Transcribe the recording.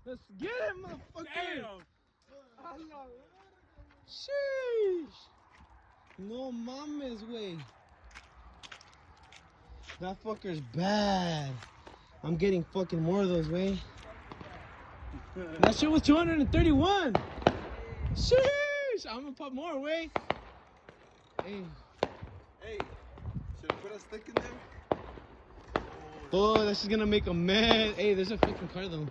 Let's get it, motherfucker. Damn. Sheesh. No mames, güey. That fucker's bad. I'm getting fucking more of those, way. That shit was 231. Sheesh. I'm gonna pop more, way. Hey. Hey, should I put a stick in there? Oh, that's just gonna make a mess. Hey, there's a fucking car though.